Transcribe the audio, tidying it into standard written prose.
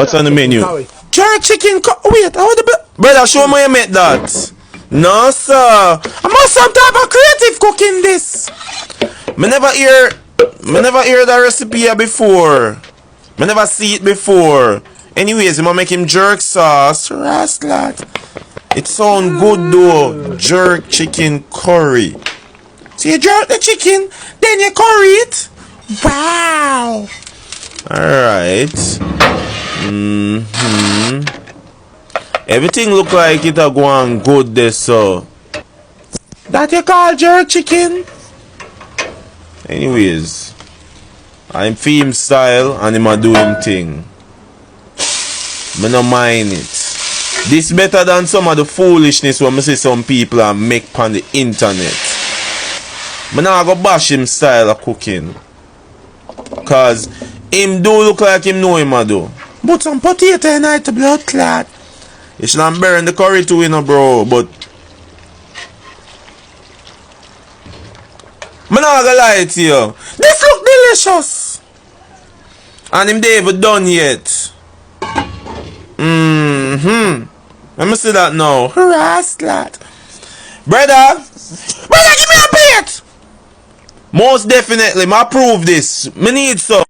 What's on the menu? Jerk chicken. Wait, how the Brother, show me you make that. No, sir. I must some type of creative cooking this. Me never hear that recipe here before. Me never see it before. Anyways, I'm gonna make him jerk sauce. Rascal. It sound good though. Jerk chicken curry. So you jerk the chicken, then you curry it. Wow. Alright. Everything look like it a going good there, so. That you call jerk chicken? Anyways, I'm film style and him a do him thing. Me no mind it. This better than some of the foolishness when me see some people and make on the internet. Me nah go bash him style of cooking. Cause him do look like him know him a do. Put some potato in it to blood clot. You should not burn the curry too, you know, bro, but me not gonna lie to you. This look delicious. And him they even done yet. Let me see that now. Rascal. Brother, Brother, give me a plate. most definitely, me approve this. Me need some.